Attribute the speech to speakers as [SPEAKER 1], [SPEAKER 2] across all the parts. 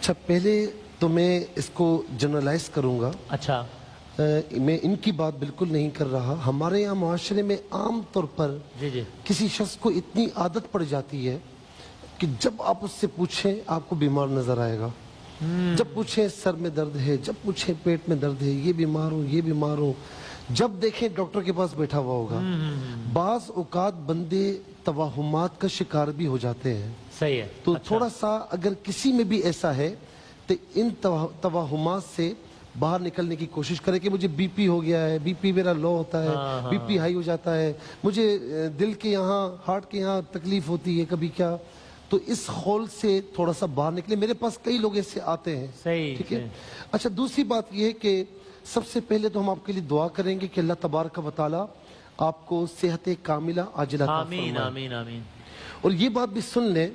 [SPEAKER 1] اچھا پہلے تو میں اس کو جنرلائز کروں گا.
[SPEAKER 2] اچھا
[SPEAKER 1] میں ان کی بات بالکل نہیں کر رہا. ہمارے یہاں معاشرے میں عام طور پر
[SPEAKER 2] جی
[SPEAKER 1] کسی شخص کو اتنی عادت پڑ جاتی ہے کہ جب آپ اس سے پوچھیں آپ کو بیمار نظر آئے گا. جب پوچھیں سر میں درد ہے, جب پوچھیں پیٹ میں درد ہے, یہ بیمار ہوں یہ بیمار ہوں, جب دیکھیں ڈاکٹر کے پاس بیٹھا ہوا ہوگا. بعض اوقات بندے توہمات کا شکار بھی ہو جاتے ہیں.
[SPEAKER 2] صحیح ہے.
[SPEAKER 1] تو تھوڑا سا اگر کسی میں بھی ایسا ہے تو ان توہمات سے باہر نکلنے کی کوشش کرے کہ مجھے بی پی ہو گیا ہے, بی پی میرا لو ہوتا ہے, بی پی ہائی ہو جاتا ہے, مجھے دل کے یہاں ہارٹ کے یہاں تکلیف ہوتی ہے کبھی کیا. تو اس خول سے تھوڑا سا باہر نکلے. میرے پاس کئی لوگ ایسے آتے ہیں.
[SPEAKER 2] صحیح
[SPEAKER 1] ٹھیک ہے. اچھا دوسری بات یہ ہے کہ سب سے پہلے تو ہم آپ کے لیے دعا کریں گے کہ اللہ تبارک و تعالی آپ کو صحت کاملہ عاجلہ عطا فرمائے.
[SPEAKER 2] آمین آمین آمین.
[SPEAKER 1] اور یہ بات بھی سن لیں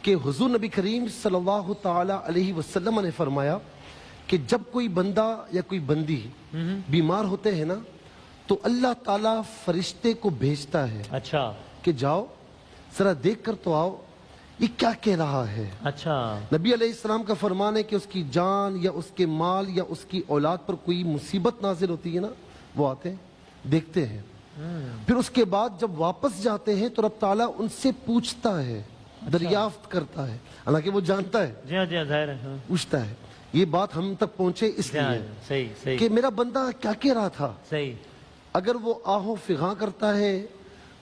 [SPEAKER 1] کہ حضور نبی کریم صلی اللہ تعالی علیہ وسلم نے فرمایا کہ جب کوئی بندہ یا کوئی بندی بیمار ہوتے ہیں نا تو اللہ تعالیٰ فرشتے کو بھیجتا ہے.
[SPEAKER 2] اچھا
[SPEAKER 1] کہ جاؤ ذرا دیکھ کر تو آؤ یہ کیا کہہ رہا ہے.
[SPEAKER 2] اچھا
[SPEAKER 1] نبی علیہ السلام کا فرمان ہے کہ اس کی جان یا اس کے مال یا اس کی اولاد پر کوئی مصیبت نازل ہوتی ہے نا, وہ آتے ہیں دیکھتے ہیں. پھر اس کے بعد جب واپس جاتے ہیں تو رب تعالیٰ ان سے پوچھتا ہے, دریافت کرتا ہے. حالانکہ وہ جانتا ہے,
[SPEAKER 2] جی ہاں جی ہاں ظاہر ہے.
[SPEAKER 1] پوچھتا ہے. یہ بات ہم تک پہنچے اس لیے
[SPEAKER 2] صحیح صحیح
[SPEAKER 1] کہ میرا بندہ کیا کہہ رہا تھا.
[SPEAKER 2] صحیح.
[SPEAKER 1] اگر وہ آہو فغاں کرتا ہے,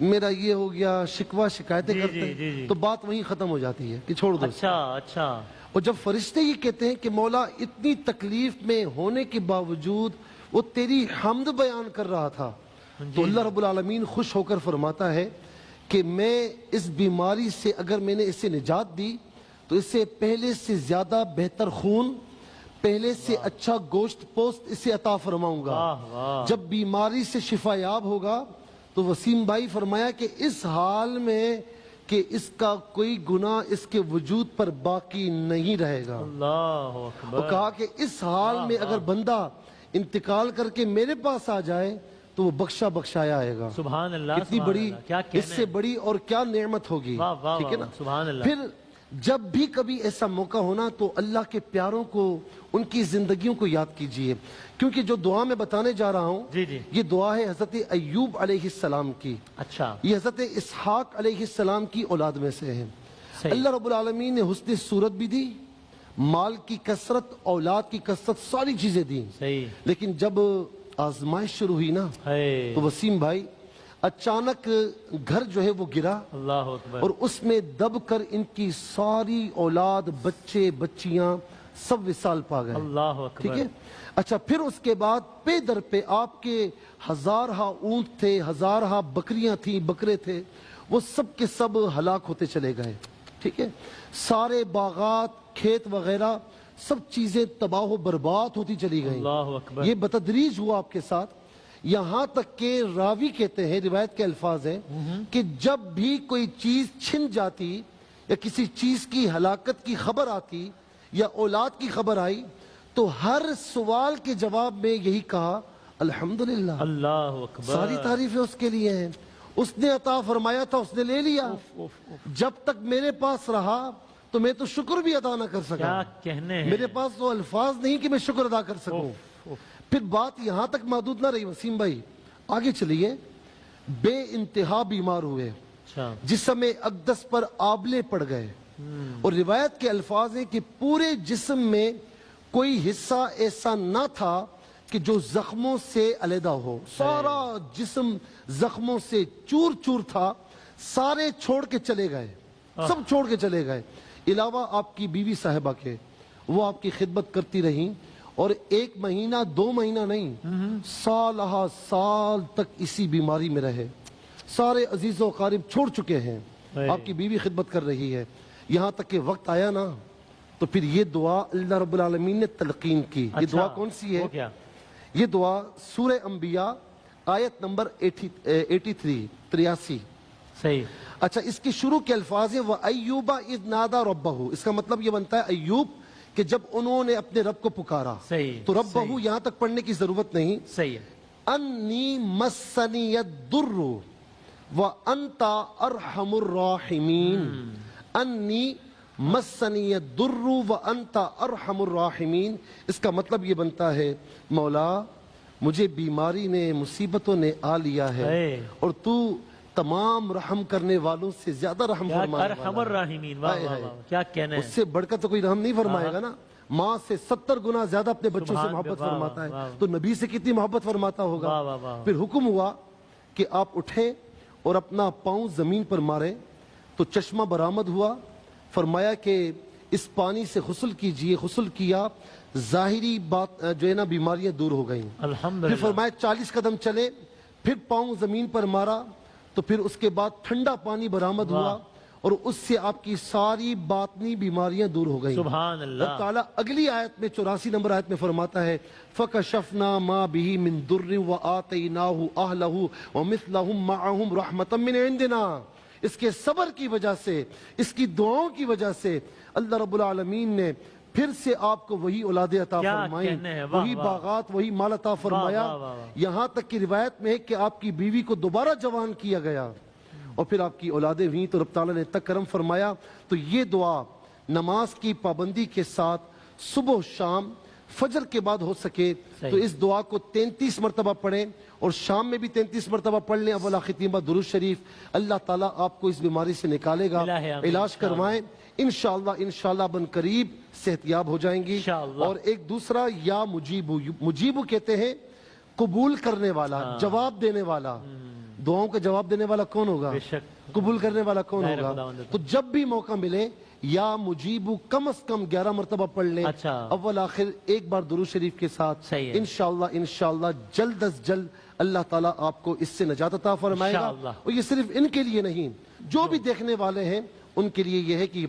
[SPEAKER 1] میرا یہ ہو گیا, شکوہ شکایتیں کرتا ہے, تو بات وہیں ختم ہو جاتی ہے کہ چھوڑ دو.
[SPEAKER 2] اچھا اچھا.
[SPEAKER 1] اور جب فرشتے یہ کہتے ہیں کہ مولا اتنی تکلیف میں ہونے کے باوجود وہ تیری حمد بیان کر رہا تھا, تو اللہ رب العالمین خوش ہو کر فرماتا ہے کہ میں اس بیماری سے اگر میں نے اسے نجات دی تو اسے پہلے سے زیادہ بہتر خون, پہلے سے اچھا گوشت پوست اسے عطا فرماؤں گا. جب بیماری سے شفا یاب ہوگا تو وسیم بھائی فرمایا کہ اس حال میں کہ اس کا کوئی گناہ اس کے وجود پر باقی نہیں رہے گا.
[SPEAKER 2] اللہ اکبر.
[SPEAKER 1] وہ کہا کہ اس حال میں اگر بندہ انتقال کر کے میرے پاس آ جائے تو وہ بخشا بخشایا آئے گا.
[SPEAKER 2] سبحان اللہ.
[SPEAKER 1] کتنی بڑی, اس سے بڑی اور کیا نعمت ہوگی. ٹھیک ہے نا.
[SPEAKER 2] سبحان اللہ.
[SPEAKER 1] پھر جب بھی کبھی ایسا موقع ہونا تو اللہ کے پیاروں کو, ان کی زندگیوں کو یاد کیجئے, کیونکہ جو دعا میں بتانے جا رہا ہوں یہ دعا ہے حضرت ایوب علیہ السلام کی.
[SPEAKER 2] اچھا.
[SPEAKER 1] یہ حضرت اسحاق علیہ السلام کی اولاد میں سے ہے. اللہ رب العالمین نے حسن صورت بھی دی, مال کی کثرت, اولاد کی کثرت, ساری چیزیں دی. لیکن جب آزمائش شروع ہوئی نا تو وسیم بھائی اچانک گھر جو ہے وہ گرا.
[SPEAKER 2] اللہ اکبر. اور
[SPEAKER 1] اس میں دب کر ان کی ساری اولاد, بچے بچیاں سب وصال پا گئے.
[SPEAKER 2] اللہ اکبر.
[SPEAKER 1] ٹھیک ہے. اچھا پھر اس کے بعد پے در پہ آپ کے ہزارہا اونٹ تھے, ہزارہا بکریاں تھیں, بکرے تھے, وہ سب کے سب ہلاک ہوتے چلے گئے. ٹھیک ہے. سارے باغات, کھیت وغیرہ سب چیزیں تباہ و برباد ہوتی چلی گئیں.
[SPEAKER 2] اللہ اکبر.
[SPEAKER 1] یہ بتدریج ہوا آپ کے ساتھ, یہاں تک کہ راوی کہتے ہیں, روایت کے الفاظ ہیں کہ جب بھی کوئی چیز چھن جاتی یا کسی چیز کی ہلاکت کی خبر آتی یا اولاد کی خبر آئی تو ہر سوال کے جواب میں یہی کہا الحمدللہ.
[SPEAKER 2] اللہ اکبر.
[SPEAKER 1] ساری تعریفیں اس کے لیے ہیں, اس نے عطا فرمایا تھا, اس نے لے لیا. جب تک میرے پاس رہا تو میں تو شکر بھی ادا نہ کر سکا.
[SPEAKER 2] کیا کہنے ہیں.
[SPEAKER 1] میرے پاس تو الفاظ نہیں کہ میں شکر ادا کر سکوں. پھر بات یہاں تک محدود نہ رہی وسیم بھائی, آگے چلیے. بے انتہا بیمار ہوئے, جسم اقدس پر آبلے پڑ گئے, اور روایت کے الفاظ ہیں کہ پورے جسم میں کوئی حصہ ایسا نہ تھا کہ جو زخموں سے علیحدہ ہو. سارا جسم زخموں سے چور چور تھا. سارے چھوڑ کے چلے گئے, سب چھوڑ کے چلے گئے, علاوہ آپ کی بیوی صاحبہ کے. وہ آپ کی خدمت کرتی رہیں اور 1 مہینہ 2 مہینہ نہیں, سالہ سال تک اسی بیماری میں رہے. سارے عزیز و اقارب چھوڑ چکے ہیں, آپ کی بیوی خدمت کر رہی ہے. یہاں تک کہ وقت آیا نا تو پھر یہ دعا اللہ رب العالمین نے تلقین کی. یہ دعا کون سی ہے؟ یہ دعا سورہ انبیاء آیت نمبر 83.
[SPEAKER 2] صحیح.
[SPEAKER 1] اچھا اس کی شروع کے الفاظ ہیں وَأَيُّوبَ إِذْ نَادَى رَبَّهُ. اس کا مطلب یہ بنتا ہے ایوب کہ جب انہوں نے اپنے رب کو پکارا. تو ربہو یہاں تک پڑھنے کی ضرورت نہیں.
[SPEAKER 2] صحیح ہے.
[SPEAKER 1] انی مسنی الضر وانت ارحم الراحمین. انی مسنی الضر وانت ارحم الراحمین، اس کا مطلب یہ بنتا ہے مولا مجھے بیماری نے مصیبتوں نے آ لیا ہے اور تو تمام رحم کرنے والوں سے زیادہ رحم فرمانے
[SPEAKER 2] ارحم
[SPEAKER 1] والا ہے۔
[SPEAKER 2] الراحمین، واہ واہ واہ، کیا کہنا
[SPEAKER 1] اس
[SPEAKER 2] ہے۔
[SPEAKER 1] سے بڑھ کر تو کوئی رحم نہیں فرمائے گا نا۔ ماں سے 70 گنا زیادہ اپنے بچوں سے
[SPEAKER 2] سبحان
[SPEAKER 1] محبت
[SPEAKER 2] اللہ،
[SPEAKER 1] فرماتا
[SPEAKER 2] واہ،
[SPEAKER 1] ہے، تو نبی سے کتنی محبت فرماتا
[SPEAKER 2] واہ
[SPEAKER 1] ہوگا۔
[SPEAKER 2] واہ واہ۔
[SPEAKER 1] پھر حکم ہوا کہ آپ اٹھیں اور اپنا پاؤں زمین پر ماریں، تو چشمہ برآمد ہوا، فرمایا کہ اس پانی سے غسل کیجئے، غسل کیا، ظاہری بات جو ہے نا بیماریاں دور ہو گئیں۔ پھر
[SPEAKER 2] الحمدللہ،
[SPEAKER 1] فرمایا 40 قدم چلے، پھر پاؤں زمین پر مارا، تو پھر اس کے بعد ٹھنڈا پانی برآمد ہوا اور اس سے آپ کی ساری باطنی بیماریاں دور ہو گئیں۔
[SPEAKER 2] سبحان
[SPEAKER 1] اللہ
[SPEAKER 2] اللہ،
[SPEAKER 1] تعالیٰ اگلی آیت میں 84 نمبر آیت میں فرماتا ہے فَكَشَفْنَا مَا بِهِ مِن دُرٍّ وَآتَيْنَاهُ أَهْلَهُ وَمِثْلَهُمْ مَعَهُمْ رَحْمَةً مِّنْ عِنْدِنَا۔ اس کے صبر کی وجہ سے، اس کی دعاؤں کی وجہ سے اللہ رب العالمین نے پھر سے آپ کو وہی اولاد عطا
[SPEAKER 2] کیا
[SPEAKER 1] فرمائی،
[SPEAKER 2] کہنے ہیں، واہ
[SPEAKER 1] وہی
[SPEAKER 2] واہ،
[SPEAKER 1] باغات، وہی مال عطا فرمایا،
[SPEAKER 2] واہ واہ واہ۔
[SPEAKER 1] یہاں تک کہ روایت میں ہے کہ آپ کی بیوی کو دوبارہ جوان کیا گیا اور پھر آپ کی اولادیں ہوئیں، تو رب تعالیٰ نے تک کرم فرمایا۔ تو یہ دعا نماز کی پابندی کے ساتھ صبح و شام فجر کے بعد ہو سکے تو اس دعا کو 33 مرتبہ پڑھیں اور شام میں بھی 33 مرتبہ پڑھ لیں، اول آخر 3 بار درود شریف۔ اللہ تعالیٰ آپ کو اس بیماری سے نکالے گا،
[SPEAKER 2] الہ آمین،
[SPEAKER 1] علاج کروائیں، انشاءاللہ بن قریب صحتیاب ہو جائیں گی۔
[SPEAKER 2] انشاءاللہ۔
[SPEAKER 1] اور ایک دوسرا یا مجیبو کہتے ہیں قبول کرنے والا، جواب دینے والا۔ دعاؤں کا جواب دینے والا کون ہوگا؟
[SPEAKER 2] بے شک،
[SPEAKER 1] قبول کرنے والا کون
[SPEAKER 2] غیر
[SPEAKER 1] ہوگا؟
[SPEAKER 2] خداوند۔
[SPEAKER 1] تو جب بھی موقع ملے یا مجیبو کم از کم 11 مرتبہ پڑھ لیں،
[SPEAKER 2] اچھا،
[SPEAKER 1] اول آخر ایک بار درود شریف کے ساتھ۔
[SPEAKER 2] صحیح ہے۔
[SPEAKER 1] انشاءاللہ جلد از جلد اللہ تعالیٰ آپ کو اس سے نجات عطا فرمائے گا۔
[SPEAKER 2] انشاءاللہ۔
[SPEAKER 1] اور یہ صرف ان کے لیے نہیں، جو بھی دیکھنے والے ہیں ان کے لیے یہ ہے کہ یہ